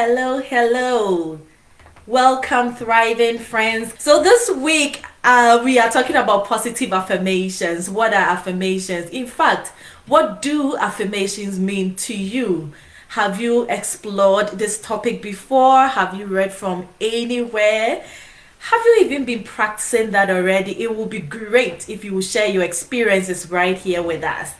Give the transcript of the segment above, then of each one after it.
Hello, hello. Welcome, thriving friends. So, this week we are talking about positive affirmations. What are affirmations? In fact, what do affirmations mean to you? Have you explored this topic before? Have you read from anywhere? Have you even been practicing that already? It will be great if you will share your experiences right here with us.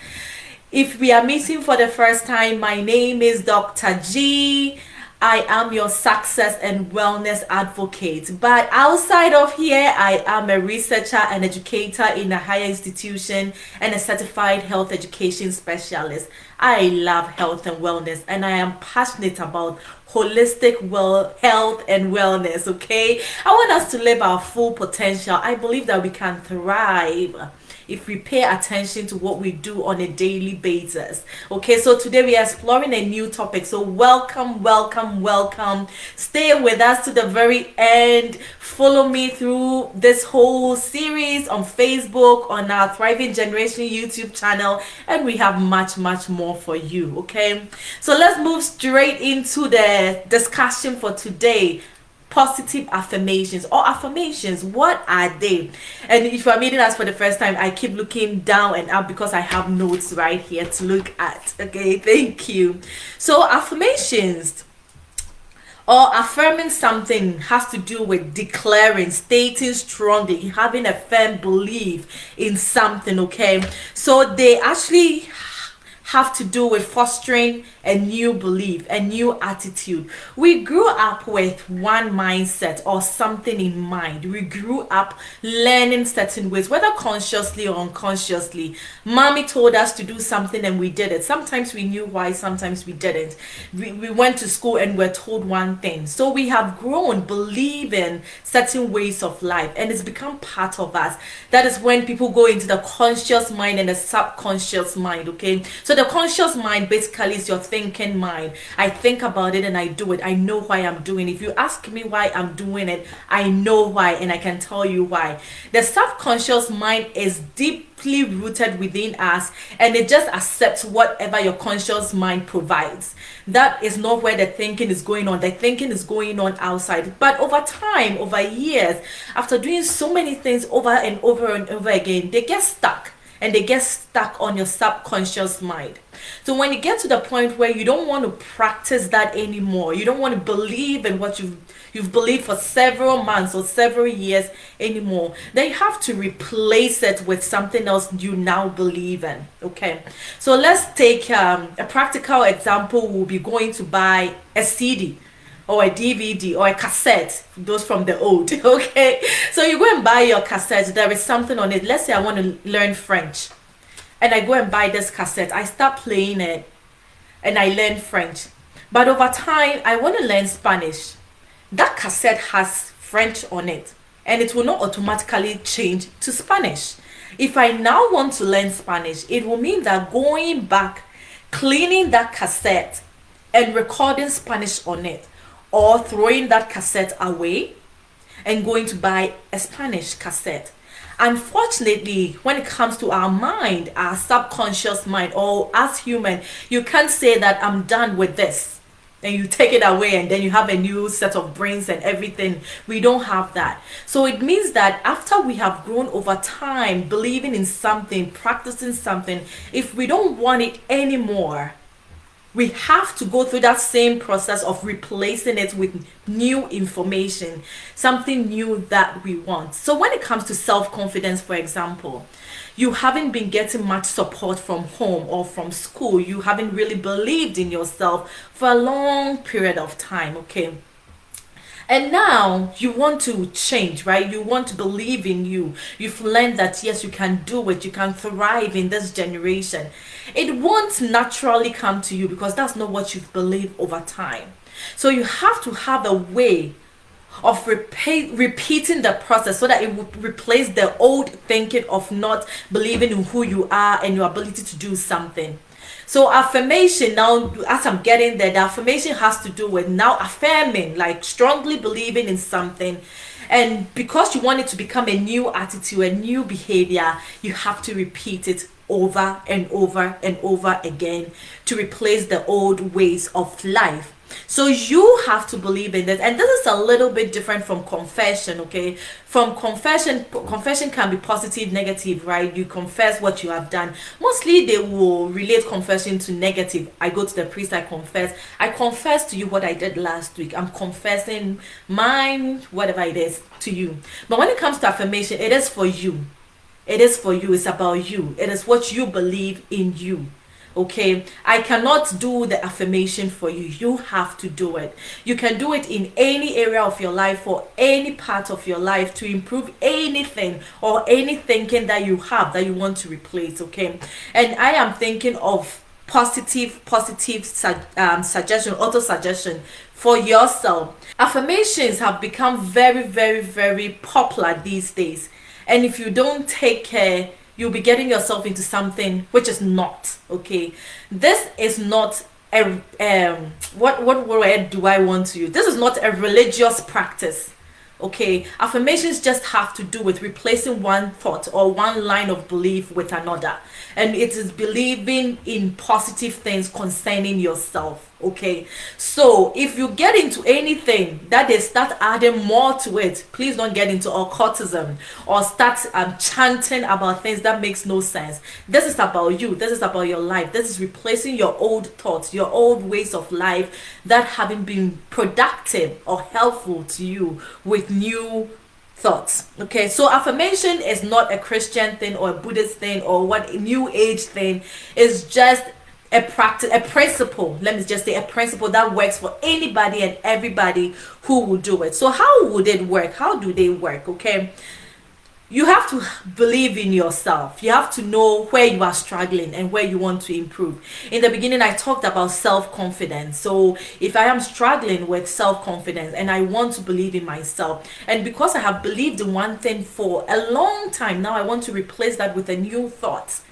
If we are meeting for the first time, my name is Dr. G. I am your success and wellness advocate. But outside of here, I am a researcher and educator in a higher institution and a certified health education specialist. I love health and wellness, and I am passionate about holistic health and wellness. Okay, I want us to live our full potential. I believe that we can thrive if we pay attention to what we do on a daily basis. Okay, so today we are exploring a new topic. So welcome, welcome, welcome. Stay with us to the very end. Follow me through this whole series on Facebook, on our Thriving Generation YouTube channel, and we have much, much more for you. Okay, so let's move straight into the discussion for today. Positive affirmations or affirmations, what are they? And if you're meeting us for the first time, I keep looking down and up because I have notes right here to look at. Okay, thank you. So affirmations or affirming something has to do with declaring, stating strongly, having a firm belief in something. Okay, so they actually have to do with fostering a new belief, a new attitude. We grew up with one mindset or something in mind. We grew up learning certain ways, whether consciously or unconsciously. Mommy told us to do something and we did it. Sometimes we knew why, sometimes we didn't. We went to school and were told one thing. So we have grown believing certain ways of life, and it's become part of us. That is when people go into the conscious mind and the subconscious mind. Okay, so the conscious mind basically is your thinking mind. I think about it and I do it. I know why I'm doing it. If you ask me why I'm doing it, I know why, and I can tell you why. The subconscious mind is deeply rooted within us, and it just accepts whatever your conscious mind provides. That is not where the thinking is going on. The thinking is going on outside. But over time, over years, after doing so many things over and over and over again, they get stuck. And they get stuck on your subconscious mind. So when you get to the point where you don't want to practice that anymore, you don't want to believe in what you've believed for several months or several years anymore, then you have to replace it with something else you now believe in. Okay, so let's take a practical example. We'll be going to buy a CD or a DVD or a cassette, those from the old. Okay, so you go and buy your cassette. There is something on it. Let's say I want to learn French, and I go and buy this cassette. I start playing it and I learn French, but over time I want to learn Spanish. That cassette has French on it, and it will not automatically change to Spanish. If I now want to learn Spanish, it will mean that going back, cleaning that cassette and recording Spanish on it, or throwing that cassette away and going to buy a Spanish cassette. Unfortunately, when it comes to our mind, our subconscious mind, or as human, you can't say that I'm done with this and you take it away and then you have a new set of brains and everything. We don't have that. So it means that after we have grown over time believing in something, practicing something, if we don't want it anymore, we have to go through that same process of replacing it with new information, something new that we want. So when it comes to self-confidence, for example, you haven't been getting much support from home or from school. You haven't really believed in yourself for a long period of time. Okay, and now you want to change, right? You want to believe in you. You've learned that yes, you can do it. You can thrive in this generation. It won't naturally come to you because that's not what you've believed over time. So you have to have a way of repeating the process so that it would replace the old thinking of not believing in who you are and your ability to do something. So affirmation, now as I'm getting there, the affirmation has to do with now affirming, like strongly believing in something. And because you want it to become a new attitude, a new behavior, you have to repeat it over and over and over again to replace the old ways of life. So you have to believe in it. And this is a little bit different from confession, okay? From confession can be positive, negative, right? You confess what you have done. Mostly they will relate confession to negative. I go to the priest, I confess to you what I did last week. I'm confessing mine, whatever it is, to you. But when it comes to affirmation, it is for you. It is for you. It's about you. It is what you believe in you. Okay, I cannot do the affirmation for you. You have to do it. You can do it in any area of your life or any part of your life to improve anything or any thinking that you have that you want to replace. Okay, and I am thinking of positive suggestion, auto suggestion for yourself. Affirmations have become very, very, very popular these days, and if you don't take care, you'll be getting yourself into something which is not okay. This is not a what word do I want to use? This is not a religious practice. Okay, affirmations just have to do with replacing one thought or one line of belief with another, and it is believing in positive things concerning yourself. Okay, so if you get into anything that is start adding more to it, please don't get into occultism or start chanting about things that makes no sense. This is about you. This is about your life. This is replacing your old thoughts, your old ways of life that haven't been productive or helpful to you with new thoughts. Okay, so affirmation is not a Christian thing or a Buddhist thing or what new age thing. It's just a practice, a principle. Let me just say a principle that works for anybody and everybody who will do it. So how would it work? How do they work? Okay, you have to believe in yourself. You have to know where you are struggling and where you want to improve. In the beginning, I talked about self-confidence. So if I am struggling with self-confidence and I want to believe in myself, and because I have believed in one thing for a long time, now I want to replace that with a new thought.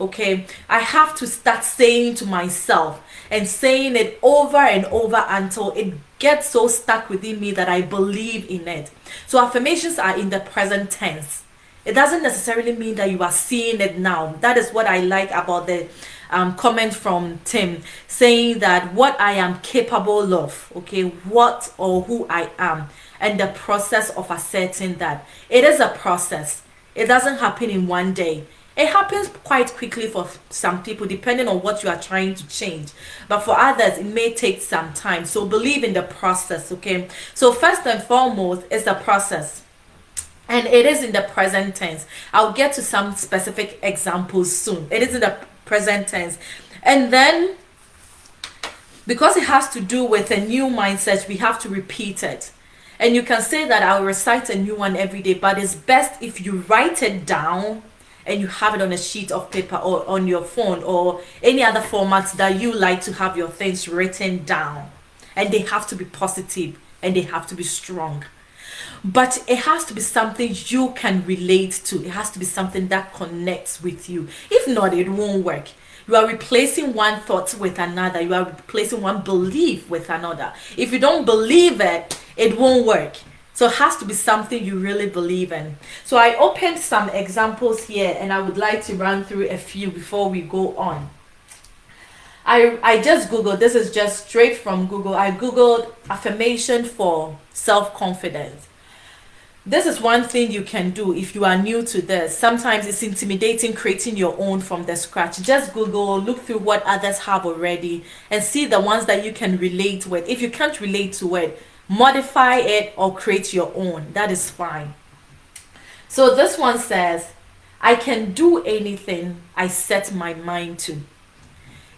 Okay, I have to start saying to myself and saying it over and over until it gets so stuck within me that I believe in it. So affirmations are in the present tense. It doesn't necessarily mean that you are seeing it now. That is what I like about the comment from Tim saying that what I am capable of, okay, what or who I am, and the process of asserting that. It is a process. It doesn't happen in one day. It happens quite quickly for some people depending on what you are trying to change, but for others it may take some time. So believe in the process. Okay, so first and foremost is the process, and it is in the present tense. I'll get to some specific examples soon. It is in the present tense, and then because it has to do with a new mindset, we have to repeat it. And you can say that I'll recite a new one every day, but it's best if you write it down and you have it on a sheet of paper or on your phone or any other formats that you like to have your things written down. And they have to be positive and they have to be strong. But it has to be something you can relate to. It has to be something that connects with you. If not, it won't work. You are replacing one thought with another. You are replacing one belief with another. If you don't believe it, it won't work. So it has to be something you really believe in. So I opened some examples here and I would like to run through a few before we go on. I just Googled, this is just straight from Google. I Googled affirmation for self-confidence. This is one thing you can do if you are new to this. Sometimes it's intimidating creating your own from the scratch. Just Google, look through what others have already and see the ones that you can relate with. If you can't relate to it, modify it or create your own. That is fine. So this one says, I can do anything I set my mind to.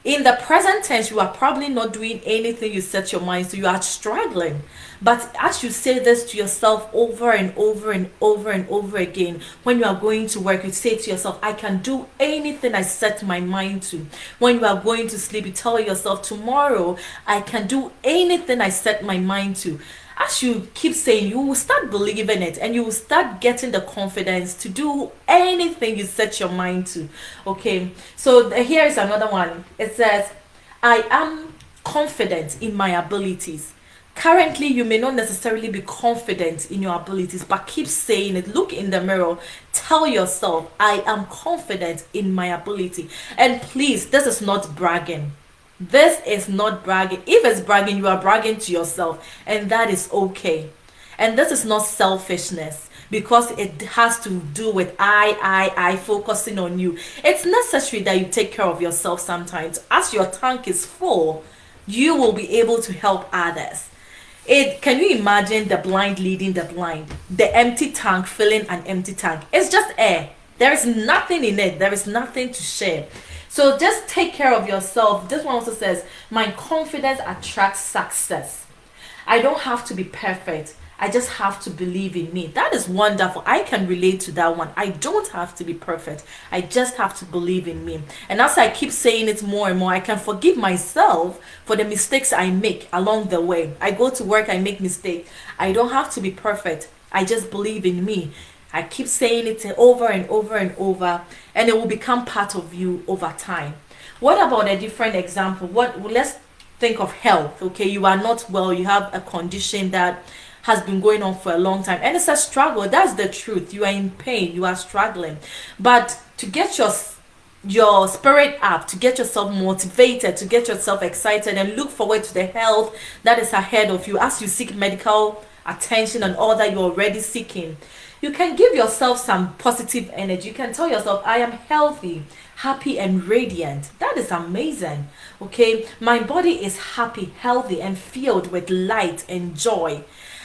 In the present tense, you are probably not doing anything you set your mind to. You are struggling. But as you say this to yourself over and over and over and over again, when you are going to work, you say to yourself, I can do anything I set my mind to. When you are going to sleep, you tell yourself, tomorrow, I can do anything I set my mind to. As you keep saying, you will start believing it and you will start getting the confidence to do anything you set your mind to. Okay, so here is another one. It says, I am confident in my abilities. Currently, you may not necessarily be confident in your abilities, but keep saying it. Look in the mirror. Tell yourself, I am confident in my ability. And please, this is not bragging. This is not bragging. If it's bragging, you are bragging to yourself, and that is okay. And this is not selfishness, because it has to do with I focusing on you. It's necessary that you take care of yourself sometimes. As your tank is full, you will be able to help others. It can you imagine the blind leading the blind? The empty tank filling an empty tank. It's just air. There is nothing in it. There is nothing to share. So just take care of yourself. This one also says, my confidence attracts success. I don't have to be perfect. I just have to believe in me. That is wonderful. I can relate to that one. I don't have to be perfect. I just have to believe in me. And as I keep saying it more and more, I can forgive myself for the mistakes I make along the way. I go to work, I make mistakes. I don't have to be perfect. I just believe in me. I keep saying it over and over and over, and it will become part of you over time. What about a different example? Let's think of health. Okay, you are not well, you have a condition that has been going on for a long time, and it's a struggle. That's the truth. You are in pain, you are struggling, but to get your spirit up, to get yourself motivated, to get yourself excited and look forward to the health that is ahead of you as you seek medical attention and all that you're already seeking, you can give yourself some positive energy. You can tell yourself, I am healthy, happy, and radiant. That is amazing. Okay, my body is happy, healthy, and filled with light and joy.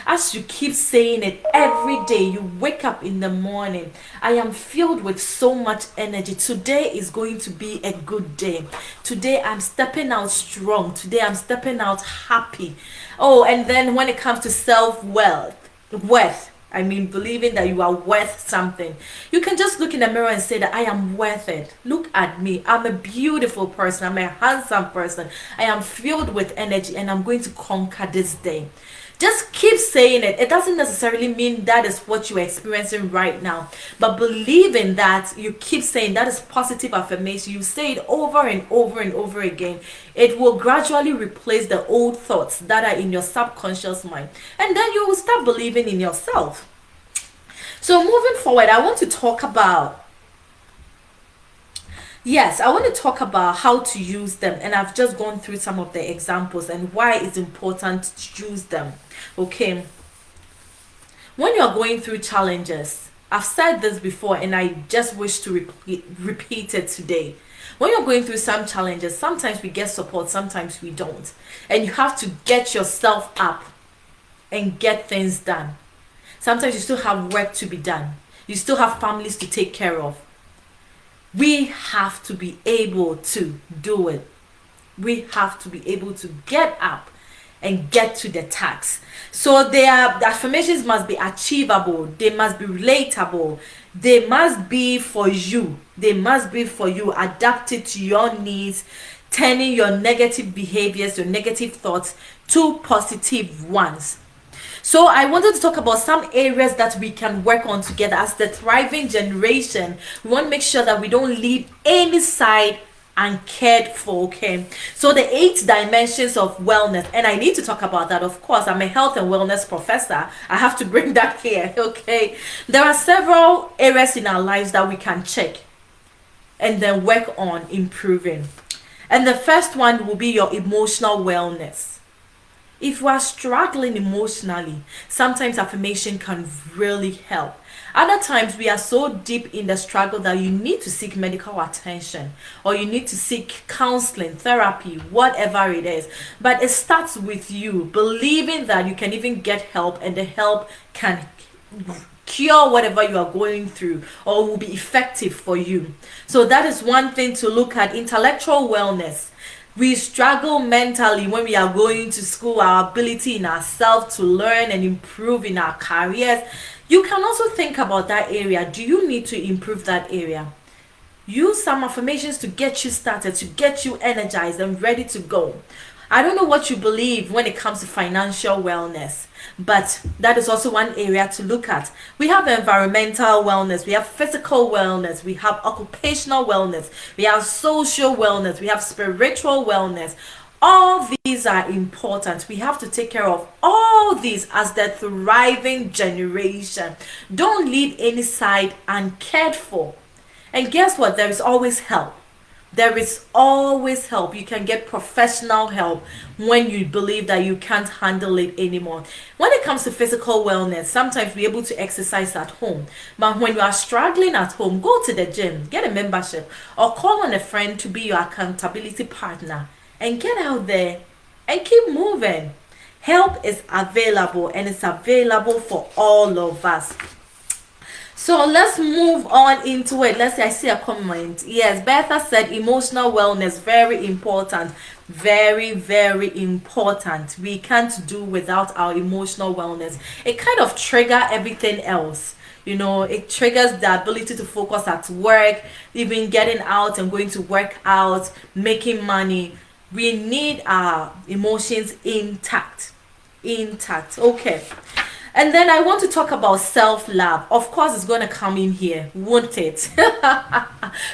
As you keep saying it every day, you wake up in the morning, I am filled with so much energy. Today is going to be a good day. Today I'm stepping out strong. Today I'm stepping out happy. Oh, and then when it comes to worth, I mean, believing that you are worth something. You can just look in the mirror and say that I am worth it. Look at me. I'm a beautiful person. I'm a handsome person. I am filled with energy, and I'm going to conquer this day. Just keep saying it. It doesn't necessarily mean that is what you're experiencing right now, but believing that, you keep saying that is positive affirmation. You say it over and over and over again. It will gradually replace the old thoughts that are in your subconscious mind, and then you will start believing in yourself. So moving forward, I want to talk about how to use them, and I've just gone through some of the examples and why it's important to use them. Okay, when you're going through challenges, I've said this before and I just wish to repeat it today. When you're going through some challenges, sometimes we get support, sometimes we don't, and you have to get yourself up and get things done. Sometimes you still have work to be done, you still have families to take care of. We have to be able to do it. We have to be able to get up and get to the task. So the affirmations must be achievable, they must be relatable, they must be for you. They must be for you, adapted to your needs, turning your negative behaviors, your negative thoughts to positive ones. So I wanted to talk about some areas that we can work on together as the thriving generation. We want to make sure that we don't leave any side uncared for. Okay, so the 8 dimensions of wellness, and I need to talk about that. Of course, I'm a health and wellness professor. I have to bring that here. Okay, there are several areas in our lives that we can check and then work on improving. And the first one will be your emotional wellness. If we are struggling emotionally, sometimes affirmation can really help. Other times we are so deep in the struggle that you need to seek medical attention, or you need to seek counseling, therapy, whatever it is. But it starts with you believing that you can even get help, and the help can cure whatever you are going through, or will be effective for you. So that is one thing to look at. Intellectual wellness. We struggle mentally when we are going to school, our ability in ourselves to learn and improve in our careers. You can also think about that area. Do you need to improve that area? Use some affirmations to get you started, to get you energized and ready to go. I don't know what you believe when it comes to financial wellness, but that is also one area to look at. We have environmental wellness, we have physical wellness, we have occupational wellness, we have social wellness, we have spiritual wellness. All these are important. We have to take care of all these as the thriving generation. Don't leave any side uncared for. And guess what? There is always help. There is always help. You can get professional help when you believe that you can't handle it anymore. When it comes to physical wellness, sometimes we're able to exercise at home. But when you are struggling at home, go to the gym, get a membership, or call on a friend to be your accountability partner and get out there and keep moving. Help is available, and it's available for all of us. So let's move on into it. Let's say I see a comment. Yes, Bertha said emotional wellness, very important. Very, very important. We can't do without our emotional wellness. It kind of trigger everything else. It triggers the ability to focus at work, even getting out and going to work out, making money. We need our emotions intact. Okay. And then I want to talk about self-love. Of course, it's going to come in here, won't it?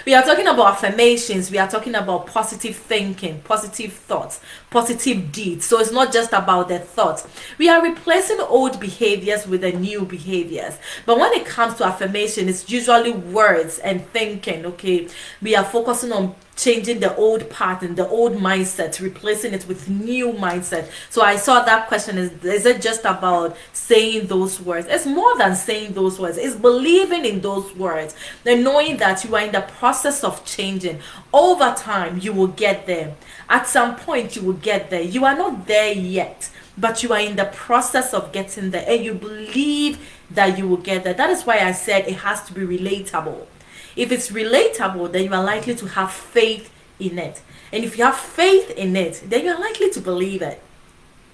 We are talking about affirmations. We are talking about positive thinking, positive thoughts, positive deeds. So it's not just about the thoughts. We are replacing old behaviors with the new behaviors. But when it comes to affirmation, it's usually words and thinking, okay? We are focusing on changing the old pattern, the old mindset, replacing it with new mindset. So I saw that question, is it just about saying those words? It's more than saying those words. It's believing in those words and knowing that you are in the process of changing. Over time, you will get there. At some point, you will get there. You are not there yet, but you are in the process of getting there, and you believe that you will get there. That is why I said it has to be relatable. If it's relatable, then you are likely to have faith in it. And if you have faith in it, then you are likely to believe it.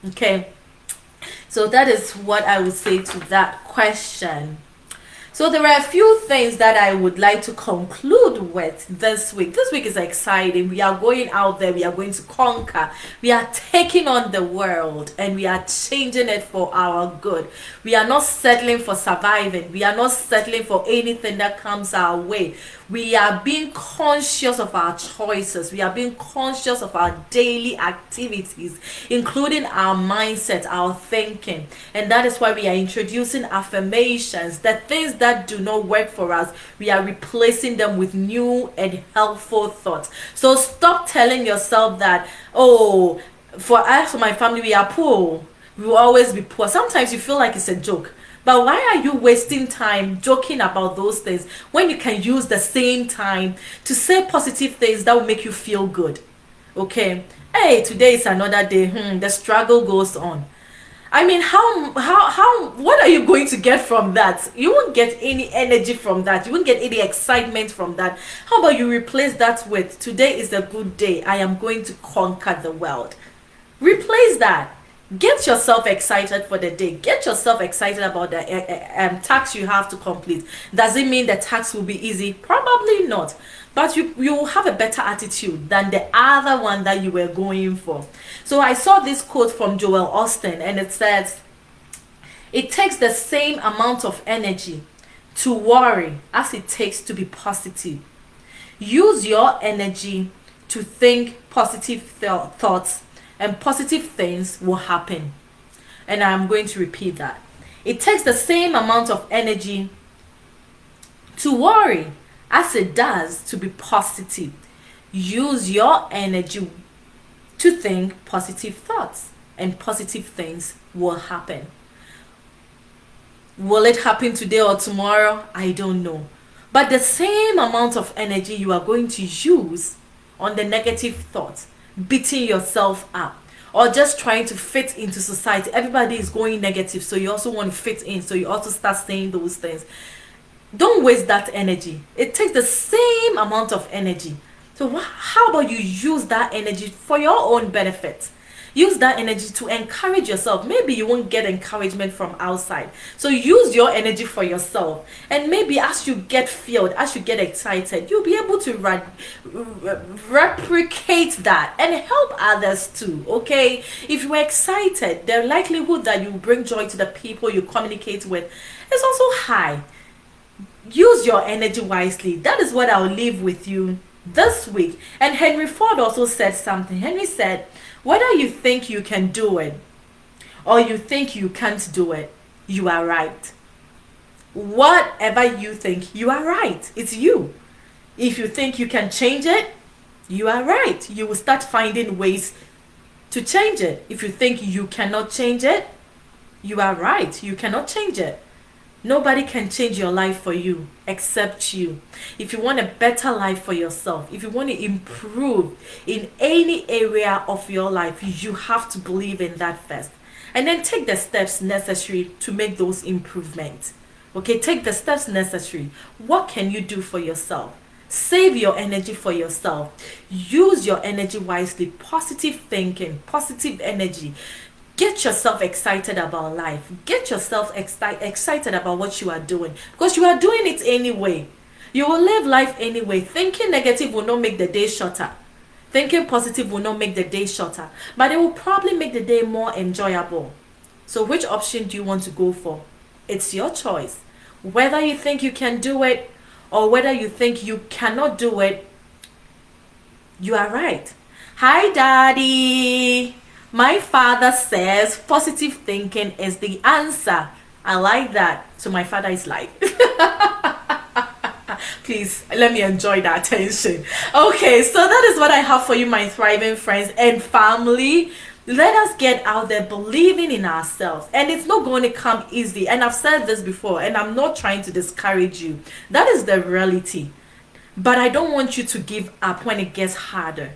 Okay? So that is what I would say to that question. So there are a few things that I would like to conclude with this week. This week is exciting. We are going out there. We are going to conquer. We are taking on the world, and we are changing it for our good. We are not settling for surviving. We are not settling for anything that comes our way. We are being conscious of our choices. We are being conscious of our daily activities, including our mindset, our thinking. And that is why we are introducing affirmations. The things that do not work for us, we are replacing them with new and helpful thoughts. So stop telling yourself that, oh, for us, for my family, we are poor. We will always be poor. Sometimes you feel like it's a joke. But why are you wasting time joking about those things when you can use the same time to say positive things that will make you feel good? Okay. Hey, today is another day. The struggle goes on. I mean, what are you going to get from that? You won't get any energy from that. You won't get any excitement from that. How about you replace that with, today is a good day. I am going to conquer the world. Replace that. Get yourself excited for the day. Get yourself excited about the task you have to complete. Does it mean the task will be easy? Probably not. But you will have a better attitude than the other one that you were going for. So I saw this quote from Joel Austin, and it says, it takes the same amount of energy to worry as it takes to be positive. Use your energy to think positive thoughts, and positive things will happen. And I'm going to repeat that. It takes the same amount of energy to worry as it does to be positive. Use your energy to think positive thoughts, and positive things will happen. Will it happen today or tomorrow? I don't know. But the same amount of energy you are going to use on the negative thoughts, beating yourself up, or just trying to fit into society. Everybody is going negative, so you also want to fit in, so you also start saying those things. Don't waste that energy. It takes the same amount of energy. So how about you use that energy for your own benefit? Use that energy to encourage yourself. Maybe you won't get encouragement from outside. So use your energy for yourself. And maybe as you get filled, as you get excited, you'll be able to replicate that and help others too, okay? If you're excited, the likelihood that you bring joy to the people you communicate with is also high. Use your energy wisely. That is what I'll leave with you this week. And Henry Ford also said something. Henry said, whether you think you can do it or you think you can't do it, you are right. Whatever you think, you are right. It's you. If you think you can change it, you are right. You will start finding ways to change it. If you think you cannot change it, you are right. You cannot change it. Nobody can change your life for you except you. If you want a better life for yourself, if you want to improve in any area of your life, you have to believe in that first. And then take the steps necessary to make those improvements. Okay, take the steps necessary. What can you do for yourself? Save your energy for yourself. Use your energy wisely. Positive thinking, positive energy. Get yourself excited about life. Get yourself excited about what you are doing, because you are doing it anyway. You will live life anyway. Thinking negative will not make the day shorter. Thinking positive will not make the day shorter, but it will probably make the day more enjoyable. So which option do you want to go for? It's your choice. Whether you think you can do it or whether you think you cannot do it, you are right. Hi, Daddy. My father says positive thinking is the answer. I like that. So my father is like, please let me enjoy the attention. Okay, so that is what I have for you, my thriving friends and family. Let us get out there believing in ourselves, and it's not going to come easy. And I've said this before, and I'm not trying to discourage you. That is the reality. But I don't want you to give up when it gets harder.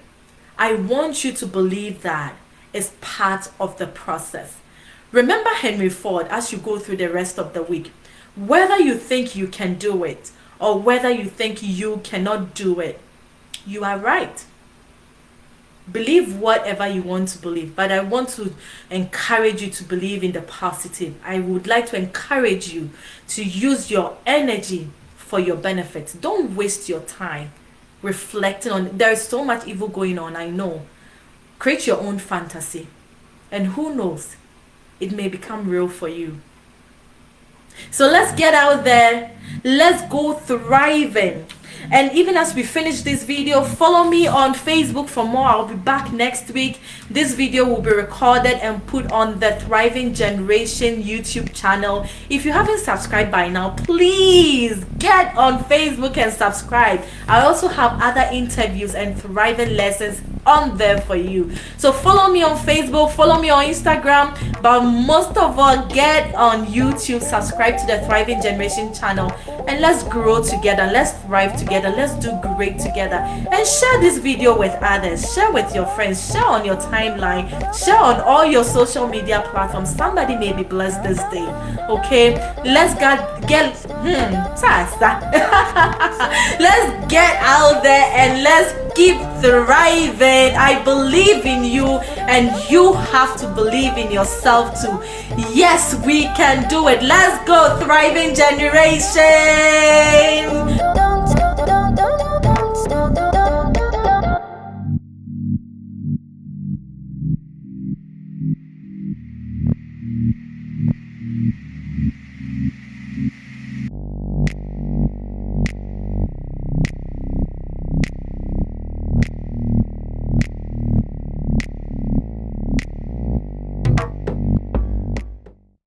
I want you to believe that is part of the process. Remember Henry Ford as you go through the rest of the week. Whether you think you can do it or whether you think you cannot do it, you are right. Believe whatever you want to believe, but I want to encourage you to believe in the positive. I would like to encourage you to use your energy for your benefit. Don't waste your time reflecting on, there is so much evil going on, I know. Create your own fantasy, and who knows, it may become real for you. So let's get out there, let's go thriving. And even as we finish this video, follow me on Facebook for more. I'll be back next week. This video will be recorded and put on the Thriving Generation YouTube channel. If you haven't subscribed by now, please get on Facebook and subscribe. I also have other interviews and thriving lessons on there for you. So follow me on Facebook, follow me on Instagram, but most of all, get on YouTube, subscribe to the Thriving Generation channel, and let's grow together, let's thrive together, let's do great together. And share this video with others, share with your friends, share on your timeline, share on all your social media platforms. Somebody may be blessed this day. Okay, let's let's get out there and let's keep thriving. I believe in you, and you have to believe in yourself too. Yes, we can do it. Let's go, Thriving Generation.